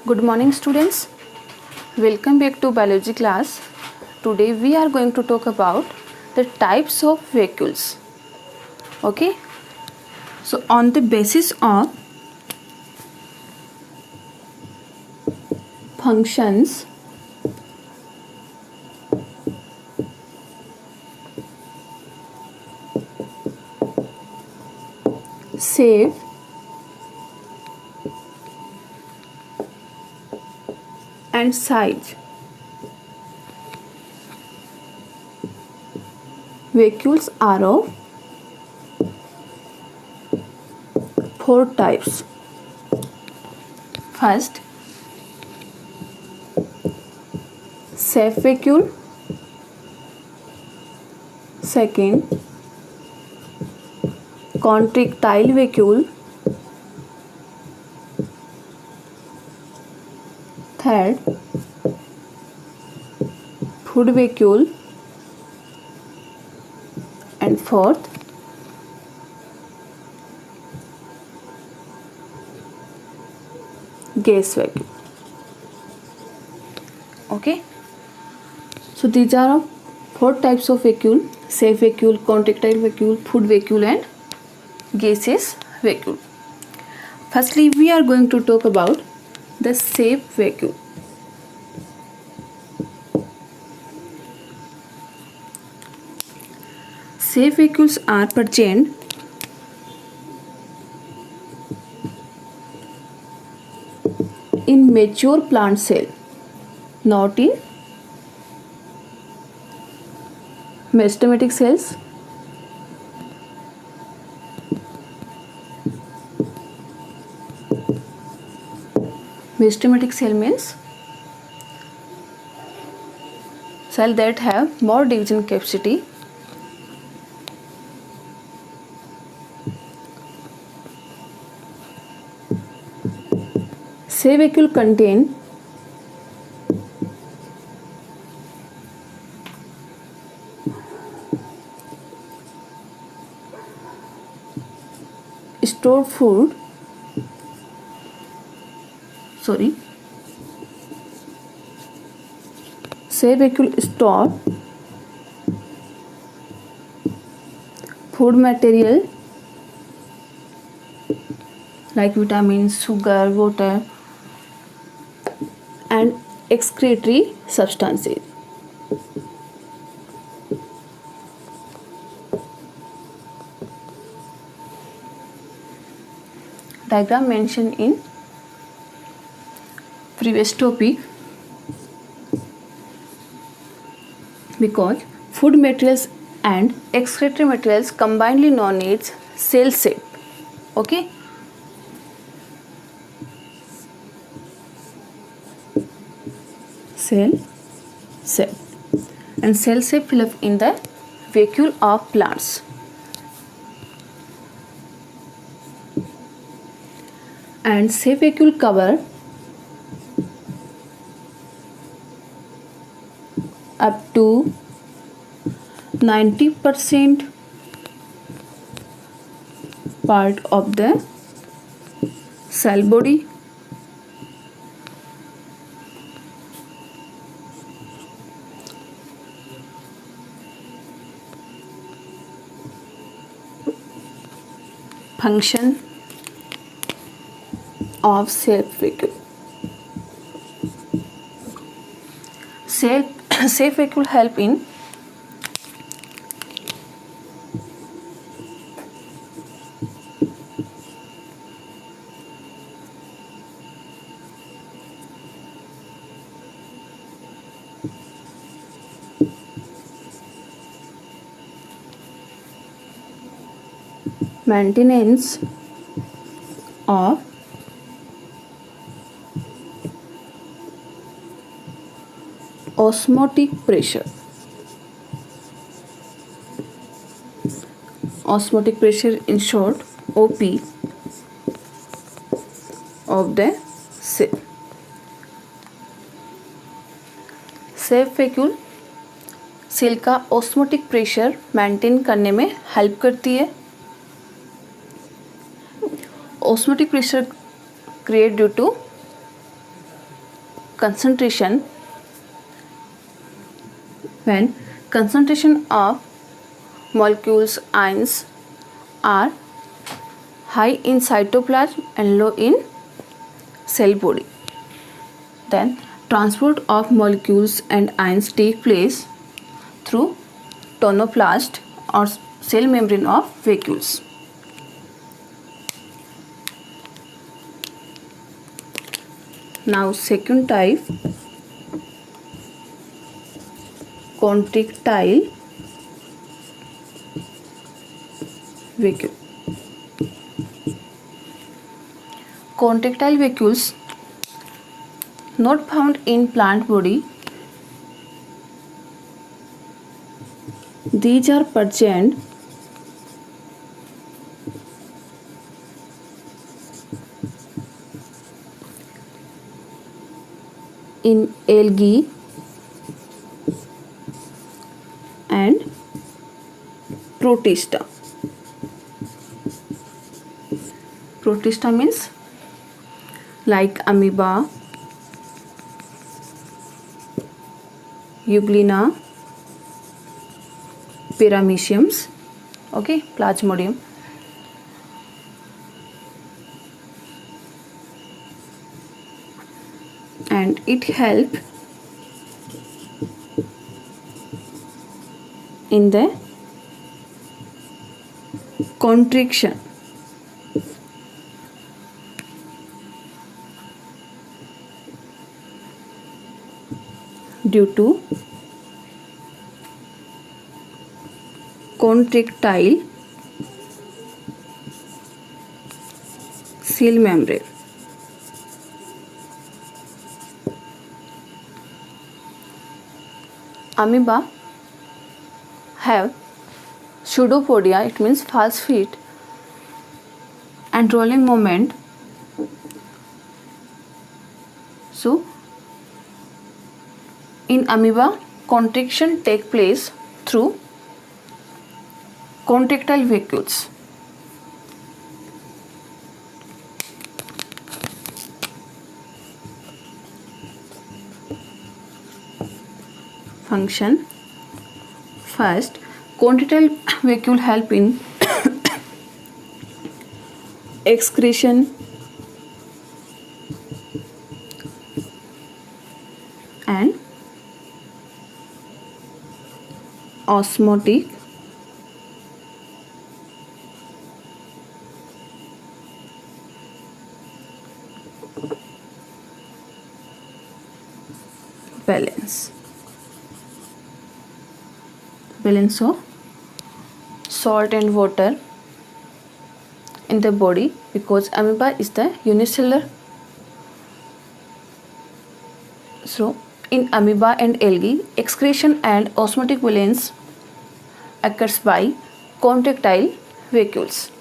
Good morning students. Welcome back to biology class. Today we are going to talk about the types of vacuoles. Okay. So on the basis of functions, shape, and size, vacuoles are of four types. First, safe vacuole. Second, contractile vacuole. Third, food vacuole. And fourth, gas vacuole. Okay. So these are four types of vacuole: safe vacuole, contractile vacuole, food vacuole, and gaseous vacuole. Firstly, we are going to talk about the safe vacuole. Safe vacuoles are present in mature plant cell, not in meristematic cells. Meristematic cell means cell that have more division capacity. Safe vacuole contain stored food. Safe vacuole store food material like vitamins, sugar, water, and excretory substances. Diagram mentioned in previous topic. Because food materials and excretory materials combinedly known as cell shape. Okay. Cell shape. And cell shape fill up in the vacuole of plants. And safe vacuole cover up to 90% part of the cell body. Function of safe vacuole. Safe vacuole help in maintenance of osmotic pressure. Osmotic pressure, in short OP, of the cell. Sap vacuole cell का osmotic pressure maintain करने में help करती है. Osmotic pressure create due to concentration, when concentration of molecules ions are high in cytoplasm and low in cell body, then transport of molecules and ions take place through tonoplast or cell membrane of vacuoles. Now second type, contractile vacuole. Contractile vacuoles not found in plant body. These are present in algae and protista. Protista means like amoeba, euglena, parameciums, okay, plasmodium. And it help in the contraction due to contractile cell membrane. Amoeba have pseudopodia, it means false feet and rolling movement. So in amoeba, contraction take place through contractile vacuoles. Function. First, contractile vacuole help in excretion and osmotic balance of salt and water in the body, because amoeba is the unicellular. So in amoeba and algae, excretion and osmotic balance occurs by contractile vacuoles.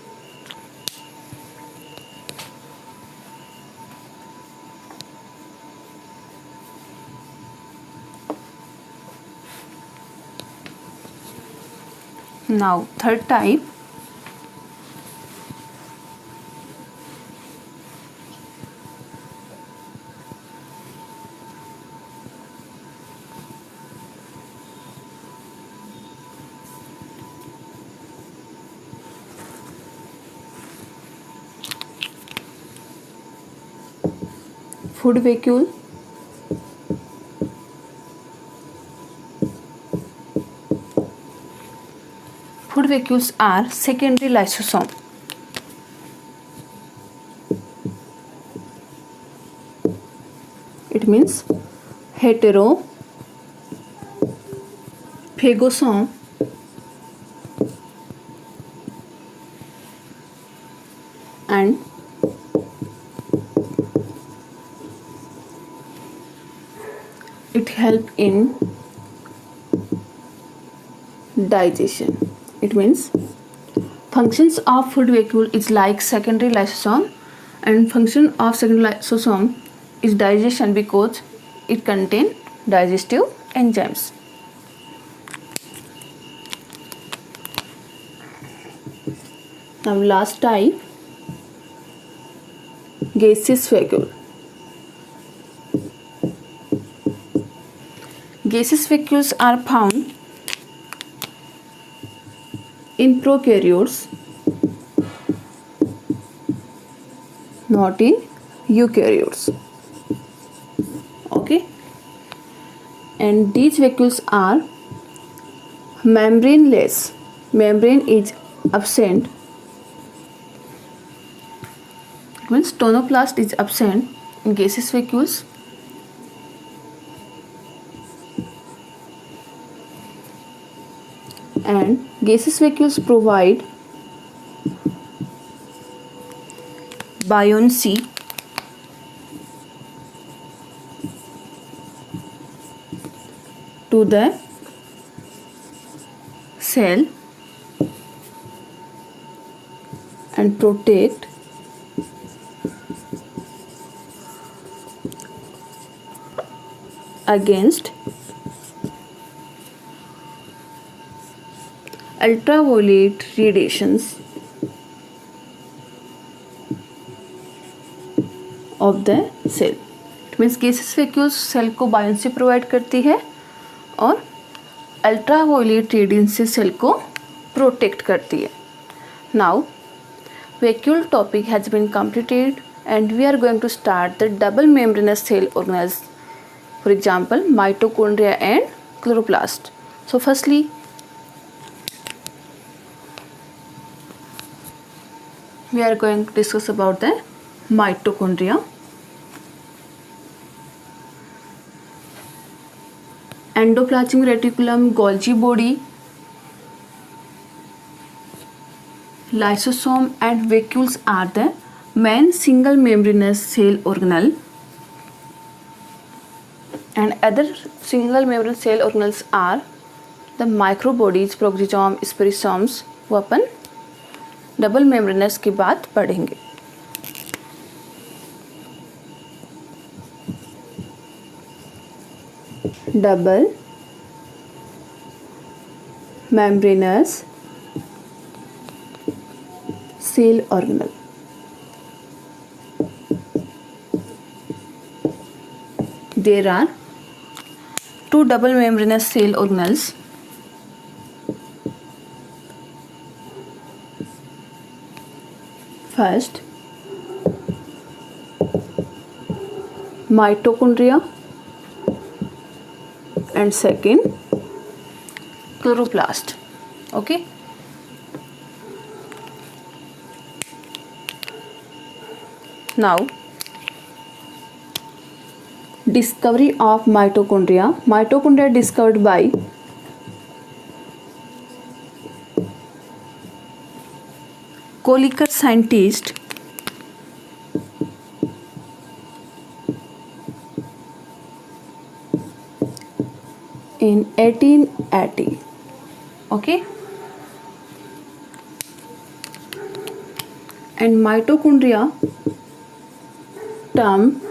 Now third type, food vacuole. Food vacuoles are secondary lysosome. It means heterophagosome and it help in digestion. It means functions of food vacuole is like secondary lysosome, and function of secondary lysosome is digestion because it contains digestive enzymes. Now last type, gaseous vacuole. Gaseous vacuoles are found in prokaryotes, not in eukaryotes. Okay, and these vacuoles are membraneless. Membrane is absent. It means tonoplast is absent in gaseous vacuoles. And gaseous vacuoles provide buoyancy to the cell and protect against ultraviolet radiations of the cell. It means gaseous vacuoles cell को buoyancy provide करती है और ultraviolet radiance से cell को protect करती है. Now vacuole topic has been completed and we are going to start the double membranous cell organelles, for example mitochondria and chloroplast. So firstly we are going to discuss about the mitochondria. Endoplasmic reticulum, Golgi body, lysosome and vacuoles are the main single membranous cell organelle, and other single membranous cell organelles are the microbodies, प्रोक्सिजोम, स्पेरिसोम्स. वो अपन double membranous की बात पढ़ेंगे. Double membranous cell organelle. There are two double membranous cell organelles. First, mitochondria, and second, chloroplast. Okay. Now, discovery of mitochondria. Mitochondria discovered by Kolliker scientist in 1880. Okay, and mitochondria term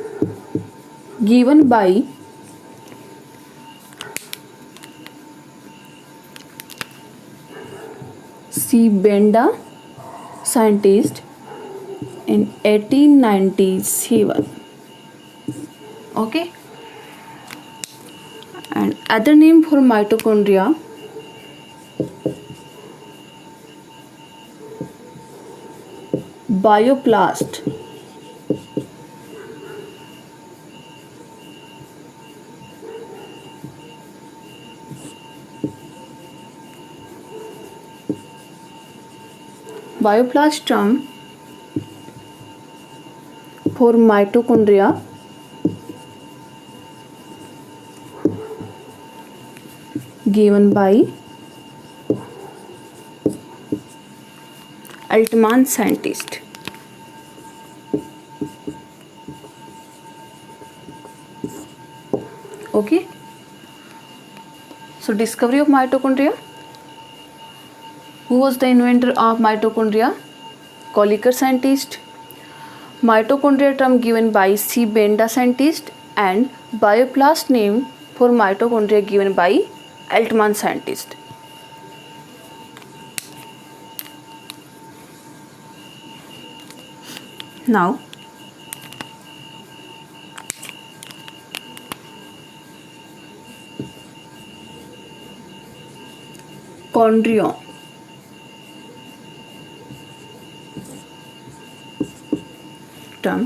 given by C. Benda scientist in 1897. Okay, and other name for mitochondria bioplast. Bioplast term for mitochondria given by Altman scientist. Okay, so discovery of mitochondria. Who was the inventor of mitochondria? Kolliker scientist. Mitochondria term given by C. Benda scientist, and bioplast name for mitochondria given by Altman scientist. Now, chondrion. Term.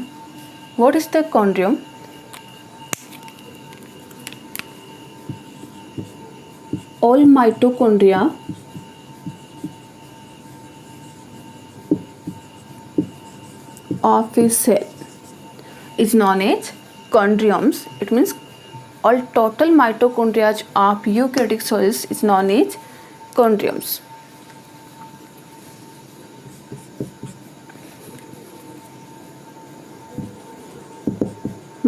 What is the chondrion? All mitochondria of a cell is known as chondrioms. It means all total mitochondria of eukaryotic cells is known as chondrioms.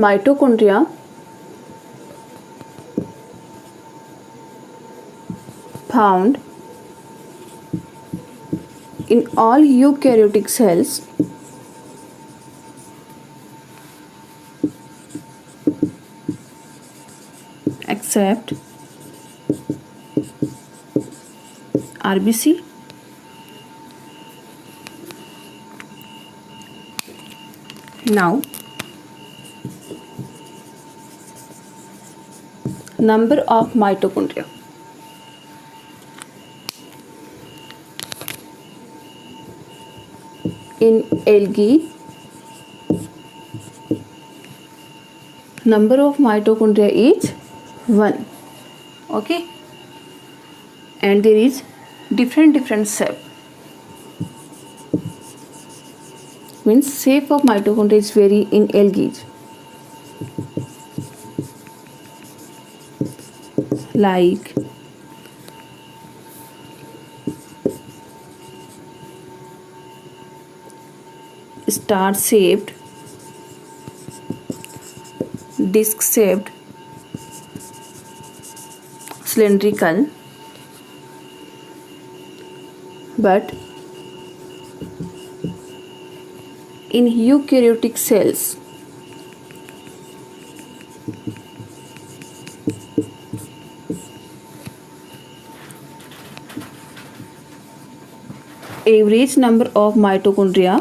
Mitochondria found in all eukaryotic cells except RBC, now number of mitochondria. In algae, number of mitochondria is 1. Okay, and there is different shape. Means shape of mitochondria is vary in algae. Like star shaped, disc shaped, cylindrical, but in eukaryotic cells average number of mitochondria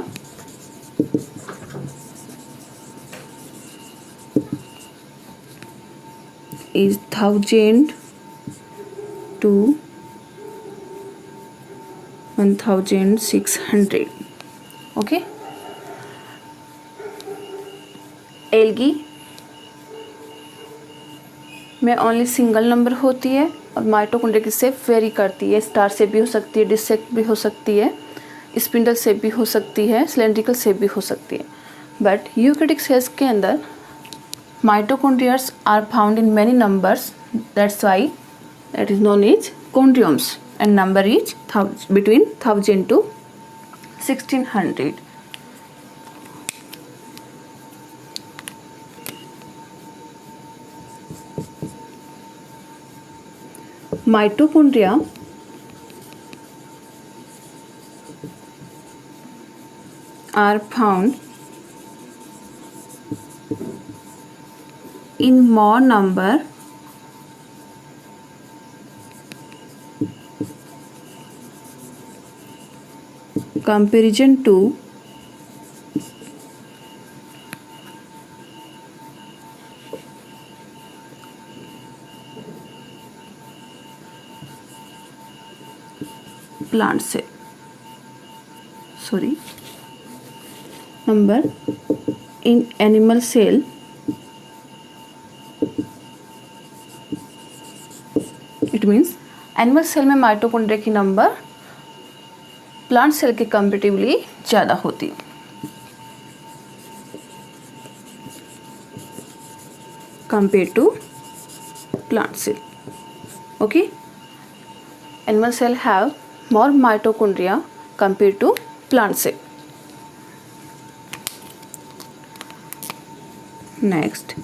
is 1000 to 1600. Okay, algae में only single number होती है और mitochondria की shape very करती है. Star shape भी हो सकती है, डिस्क शेप भी हो सकती है, स्पिंडल शेप भी हो सकती है, सिलेंड्रिकल शेप भी हो सकती है. बट यूकैरियोटिक सेल्स के अंदर mitochondrias are found in many numbers. That's why that is known as chondriomes and number is between 1000 to 1600. Mitochondria are found in more number comparison to plant cell. Sorry, number in animal cell it means animal cell में mitochondria की number plant cell के comparatively ज़्यादा होती है. Compare to plant cell. Okay, animal cell have more mitochondria compared to plant cell. Next,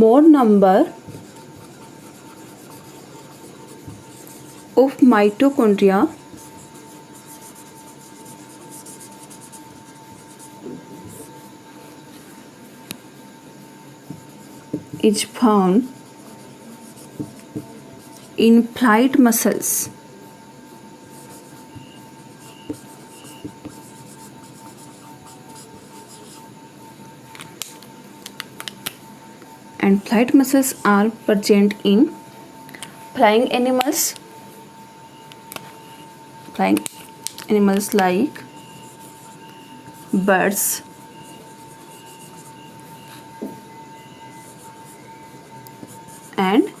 more number of mitochondria is found in flight muscles and flight muscles are present in flying animals like birds, and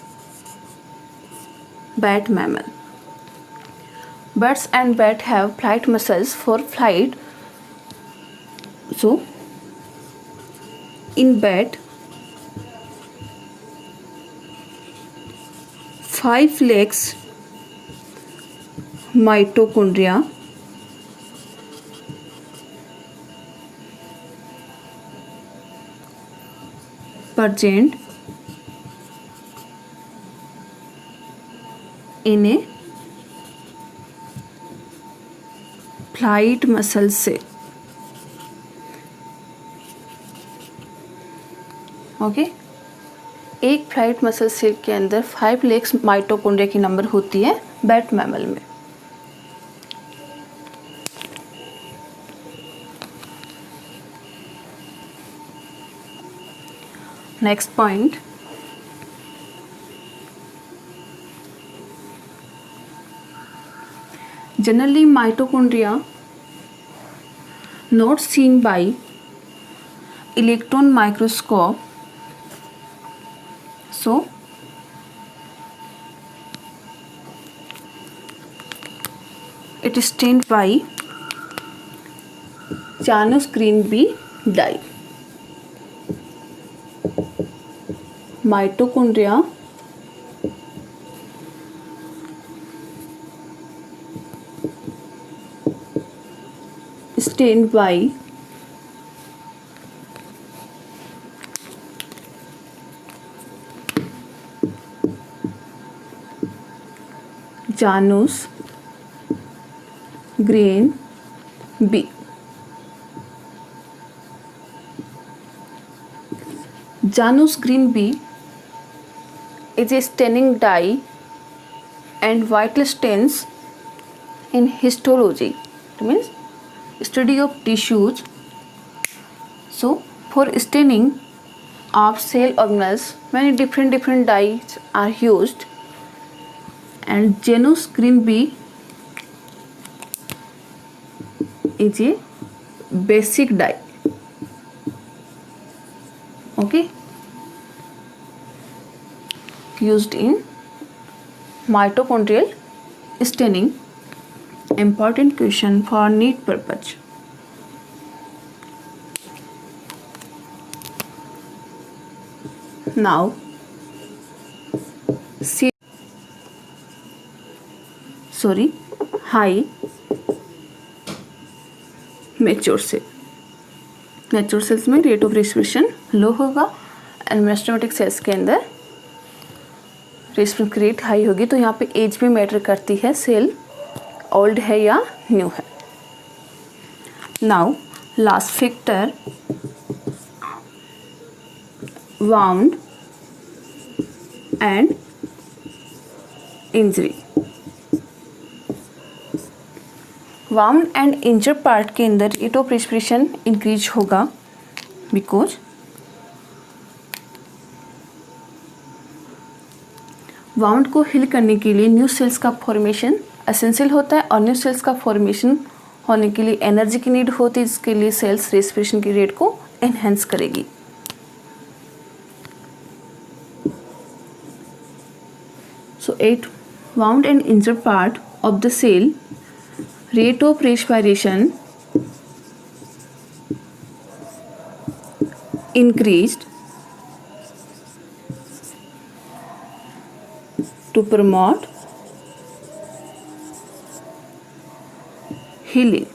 bat mammal. Birds and bat have flight muscles for flight. So in bat, 5 legs mitochondria present in a flight muscle से. Okay, एक flight muscle cell के अंदर 5 legs mitochondria की number होती है bat mammal में. Next point, generally mitochondria not seen by electron microscope, so it is stained by Janus green B dye. Mitochondria stained by Janus green B. Janus green B is a staining dye and vital stains in histology. It means study of tissues. So for staining of cell organelles, many different dyes are used, and Janus green B is a basic dye. Okay, used in mitochondrial staining. Important question for NEET purpose. Now see, high mature cell. Mature cells में rate of respiration low होगा and मेस्टोमेटिक sales के अंदर respiration rate high होगी. तो यहाँ पे as भी matter करती है, सेल ओल्ड है या न्यू है. Now last factor, wound and injury. Wound and injure part के अंदर रेट ऑफ रेस्पिरेशन इंक्रीज होगा बिकॉज वाउंड को हील करने के लिए न्यू सेल्स का फॉर्मेशन एसेंशियल होता है, और न्यू सेल्स का फॉर्मेशन होने के लिए एनर्जी की नीड होती है, इसके लिए सेल्स रेस्पिरेशन की रेट को एनहेंस करेगी. So at wound and injure part of the cell, rate of respiration increased to promote healing.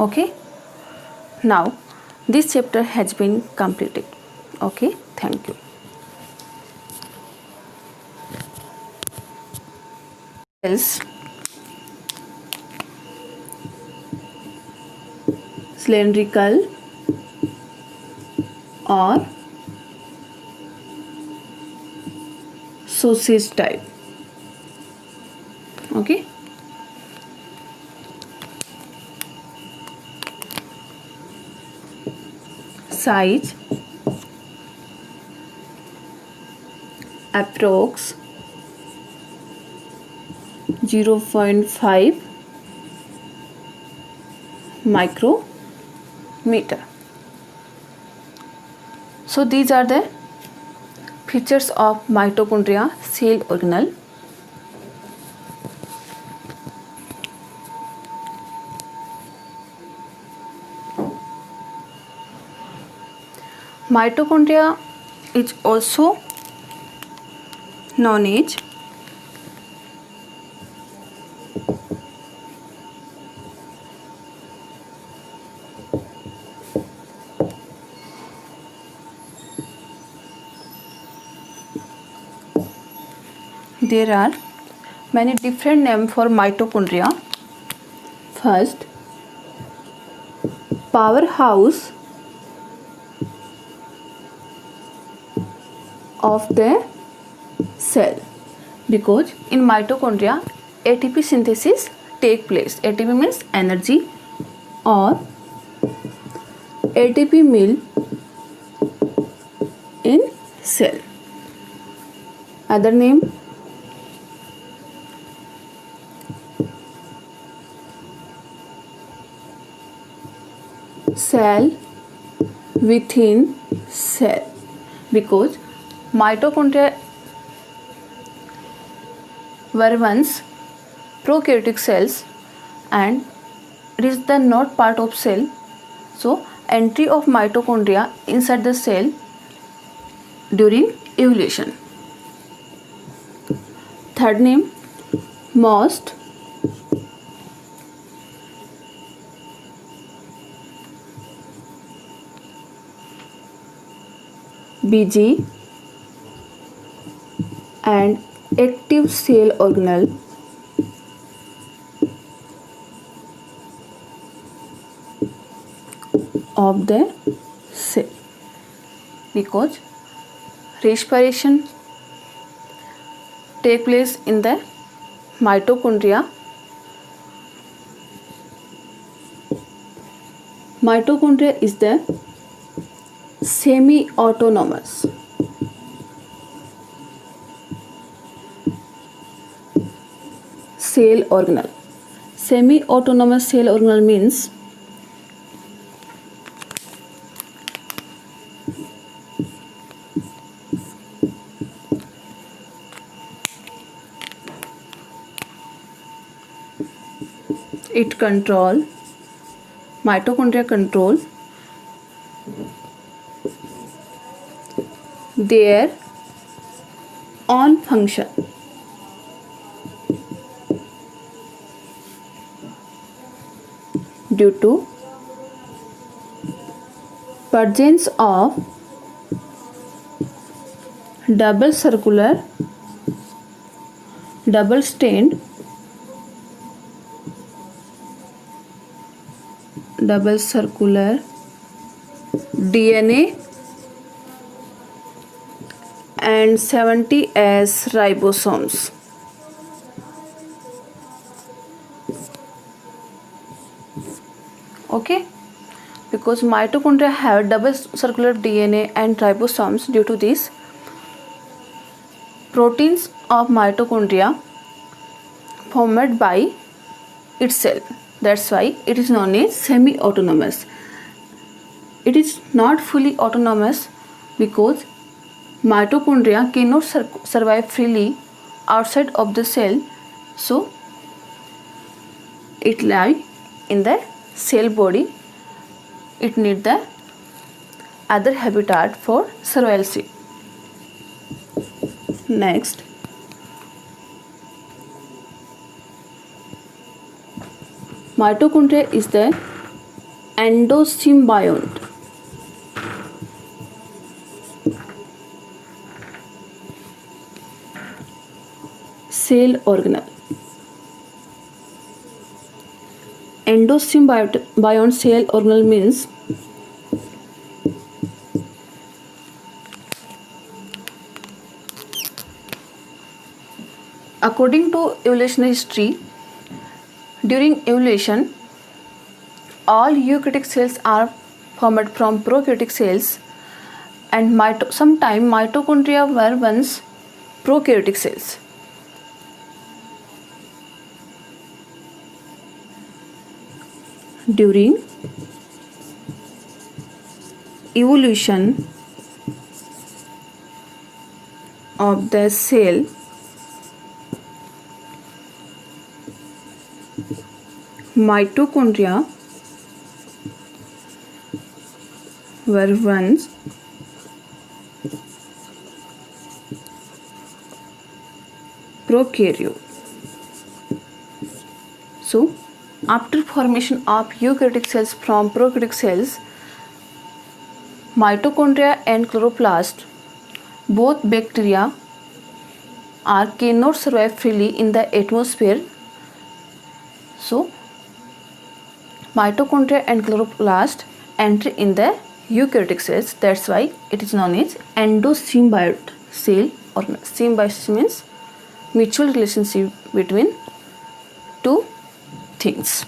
Okay, now this chapter has been completed. Okay, thank you. Cells, cylindrical or sausage type. Okay, size approx 0.5 micrometer. So these are the features of mitochondria cell organelle. Mitochondria is also known as there are many different names for mitochondria. First, powerhouse of the cell, because in mitochondria ATP synthesis take place. ATP means energy, or ATP mill in cell. Other name, cell within cell, because mitochondria were once prokaryotic cells and it is the not part of cell. So entry of mitochondria inside the cell during evolution. Third name, most busy and active cell organelle of the cell, because respiration take place in the mitochondria. Mitochondria is the semi-autonomous cell organelle. Semi-autonomous cell organelle means it control, mitochondria control their own function. Due to presence of double circular, double strand, double circular DNA and 70S ribosomes. Okay, because mitochondria have double circular DNA and ribosomes, due to this proteins of mitochondria formed by itself. That's why it is known as semi-autonomous. It is not fully autonomous because mitochondria cannot survive freely outside of the cell, so it lies in the cell body. It needs the other habitat for survival. Next, mitochondria is the endosymbiont cell organelle. Endosymbiont cell organelle means according to evolutionary history, during evolution all eukaryotic cells are formed from prokaryotic cells, and sometime mitochondria were once prokaryotic cells. During evolution of the cell, mitochondria were once prokaryote. So, after formation of eukaryotic cells from prokaryotic cells, mitochondria and chloroplast, both bacteria, cannot survive freely in the atmosphere. So, mitochondria and chloroplast enter in the eukaryotic cells. That's why it is known as endosymbiote cell, or symbiosis means mutual relationship between two things.